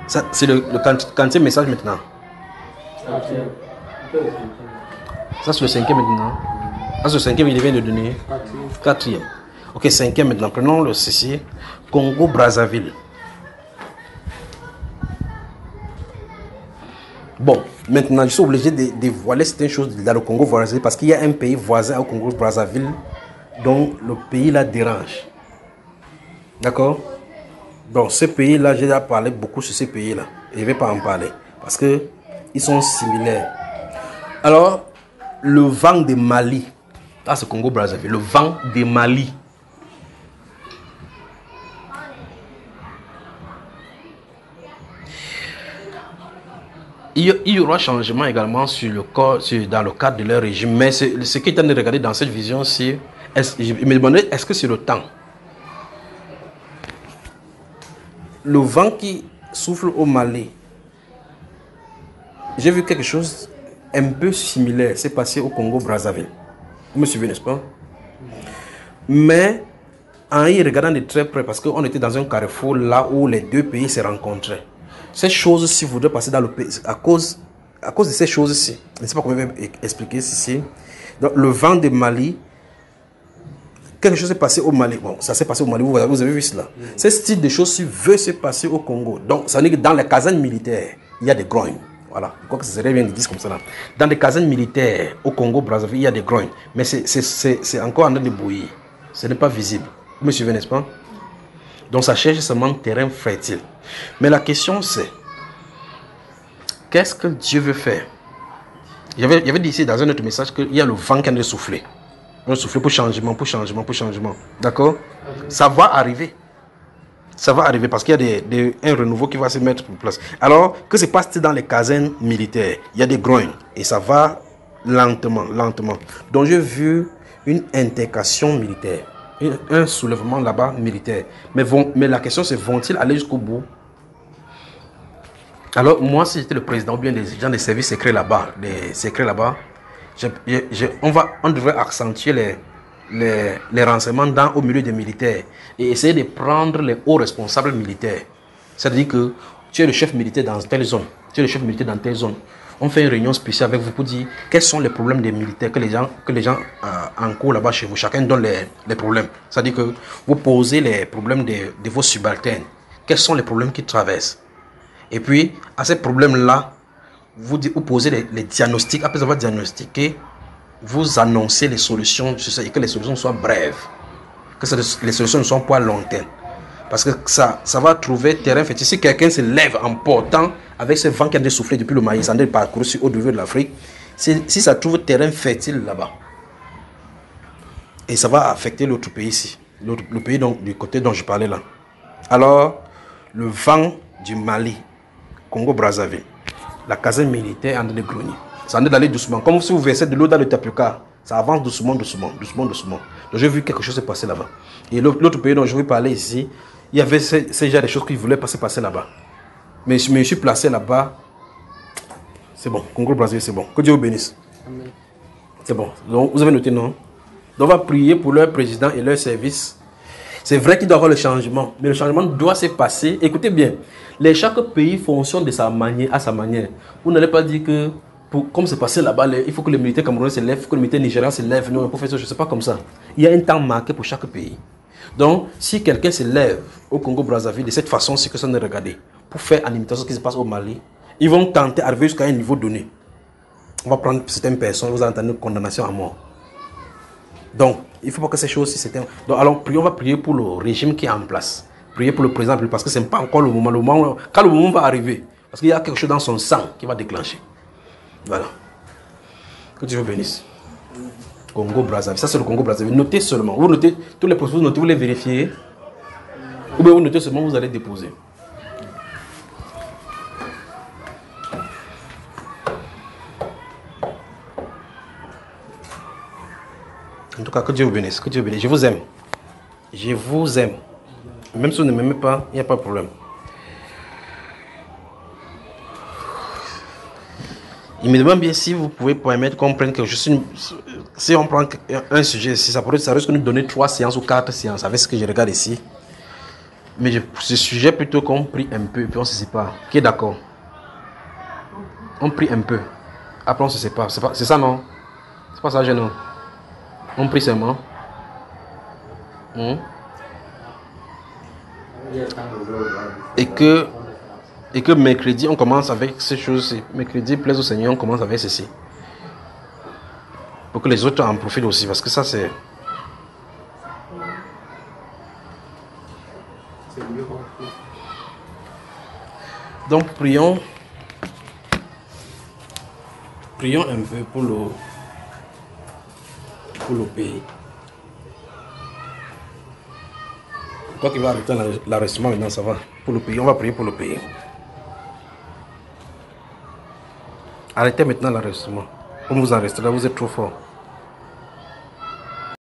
C'est quantième message maintenant. Ça, c'est le cinquième maintenant. Ça, c'est le cinquième, il vient de donner. Quatrième. Ok, cinquième maintenant. Prenons le ceci. Congo-Brazzaville. Bon, maintenant, je suis obligé de dévoiler certaines choses dans le Congo-Brazzaville parce qu'il y a un pays voisin au Congo-Brazzaville dont le pays là dérange. D'accord? Donc, ce pays-là, j'ai déjà parlé beaucoup sur ce pays-là. Et je ne vais pas en parler parce qu'ils sont similaires. Alors, le vent de Mali. Ah, c'est Congo-Brazzaville. Le vent de Mali. Il y aura changement également dans le cadre de leur régime. Mais ce qui est en train de regarder dans cette vision, c'est... Je me demandais, est-ce que c'est le temps? Le vent qui souffle au Mali, j'ai vu quelque chose un peu similaire. C'est passé au Congo-Brazzaville. Vous me suivez, n'est-ce pas? Mais en y regardant de très près, parce qu'on était dans un carrefour là où les deux pays se rencontraient. Ces choses-ci voudraient passer dans le pays à cause de ces choses-ci. Je ne sais pas comment je vais expliquer ceci. Donc, le vent de Mali, quelque chose s'est passé au Mali. Bon, ça s'est passé au Mali, vous avez vu cela. Ce style de choses-ci veut se passer au Congo. Donc, ça veut dire que dans les casernes militaires, il y a des grognes. Voilà, je crois que ce serait bien de dire comme ça. Là. Dans les casernes militaires au Congo-Brazzaville, il y a des grognes. Mais c'est encore en train de bouillir. Ce n'est pas visible. Vous me suivez, n'est-ce pas? Donc, ça cherche seulement terrain fertile. Mais la question, c'est qu'est-ce que Dieu veut faire? Il y avait dit ici dans un autre message qu'il y a le vent qui est en train de souffler. On souffle pour changement, pour changement, pour changement. D'accord? Ça va arriver. Ça va arriver parce qu'il y a un renouveau qui va se mettre en place. Alors, que se passe-t-il dans les casernes militaires? Il y a des grognes et ça va lentement, lentement. Donc, j'ai vu une intercation militaire, un soulèvement là-bas militaire. Mais la question, c'est vont-ils aller jusqu'au bout? Alors, moi, si j'étais le président ou bien des gens des services secrets là-bas, on devrait accentuer les renseignements au milieu des militaires et essayer de prendre les hauts responsables militaires. C'est-à-dire que tu es le chef militaire dans telle zone, tu es le chef militaire dans telle zone. On fait une réunion spéciale avec vous pour dire quels sont les problèmes des militaires que les gens en cours là-bas chez vous. Chacun donne les problèmes. C'est-à-dire que vous posez les problèmes de vos subalternes. Quels sont les problèmes qu'ils traversent? Et puis, à ces problèmes-là, vous posez les diagnostics. Après avoir diagnostiqué, vous annoncez les solutions et que les solutions soient brèves. Que les solutions ne soient pas à long terme. Parce que ça va trouver terrain fertile. Si quelqu'un se lève en portant avec ce vent qui a de souffler depuis le maïs, en train de parcourir au niveau de l'Afrique, si ça trouve terrain fertile là-bas, et ça va affecter l'autre pays ici, le pays du côté dont je parlais là. Alors, le vent du Mali, Congo-Brazzaville, la caserne militaire en train de grogner. Ça en train d'aller doucement. Comme si vous versez de l'eau dans le tapioca, ça avance doucement, doucement, doucement, doucement. Donc j'ai vu quelque chose se passer là-bas. Et l'autre pays dont je vais parler ici, il y avait ces genre de choses qui voulaient passer là-bas. Mais je me suis placé là-bas. C'est bon, Congo-Brazzaville, c'est bon. Que Dieu vous bénisse. C'est bon. Donc vous avez noté, non? Donc on va prier pour leur président et leur service. C'est vrai qu'il doit y avoir le changement, mais le changement doit se passer. Écoutez bien, chaque pays fonctionne de sa manière, à sa manière. Vous n'allez pas dire que, comme c'est passé là-bas, il faut que les militaires camerounais se lèvent, que les militaires nigériens se lèvent. Non, professeur, je ne sais pas comme ça. Il y a un temps marqué pour chaque pays. Donc, si quelqu'un se lève au Congo-Brazzaville de cette façon, c'est que ça n'est regardé, pour faire en imitation ce qui se passe au Mali, ils vont tenter d'arriver jusqu'à un niveau donné. On va prendre certaines personnes, vous allez entendre une condamnation à mort. Donc, il ne faut pas que ces choses-ci s'éteignent. Donc, alors, on va prier pour le régime qui est en place. Prier pour le président, parce que ce n'est pas encore le moment. Quand le moment va arriver, parce qu'il y a quelque chose dans son sang qui va déclencher. Voilà. Que Dieu vous bénisse. Congo-Brazzaville. Ça, c'est le Congo-Brazzaville. Notez seulement. Vous notez tous les processus, vous les vérifiez. Ou bien vous notez seulement, vous allez déposer. En tout cas, que Dieu vous bénisse. Que Dieu vous bénisse. Je vous aime. Je vous aime. Même si vous ne m'aimez pas, il n'y a pas de problème. Il me demande bien si vous pouvez permettre qu'on prenne quelque chose. Si on prend un sujet, si ça risque de nous donner 3 séances ou 4 séances avec ce que je regarde ici. Mais je suggère plutôt qu'on prie un peu et puis on se sépare. Qui est d'accord? On prie un peu. Après on se sépare. C'est ça non? C'est pas ça, non? On prie seulement. Et que mercredi on commence avec ces choses-ci. Mercredi, plaise au Seigneur, on commence avec ceci. Pour que les autres en profitent aussi. Parce que ça c'est... Donc prions un peu pour le pays. Toi qui vas arrêter l'arrestement maintenant, ça va. Pour le pays, on va prier pour le pays. Arrêtez maintenant l'arrestement. On vous arrestera, vous êtes trop fort.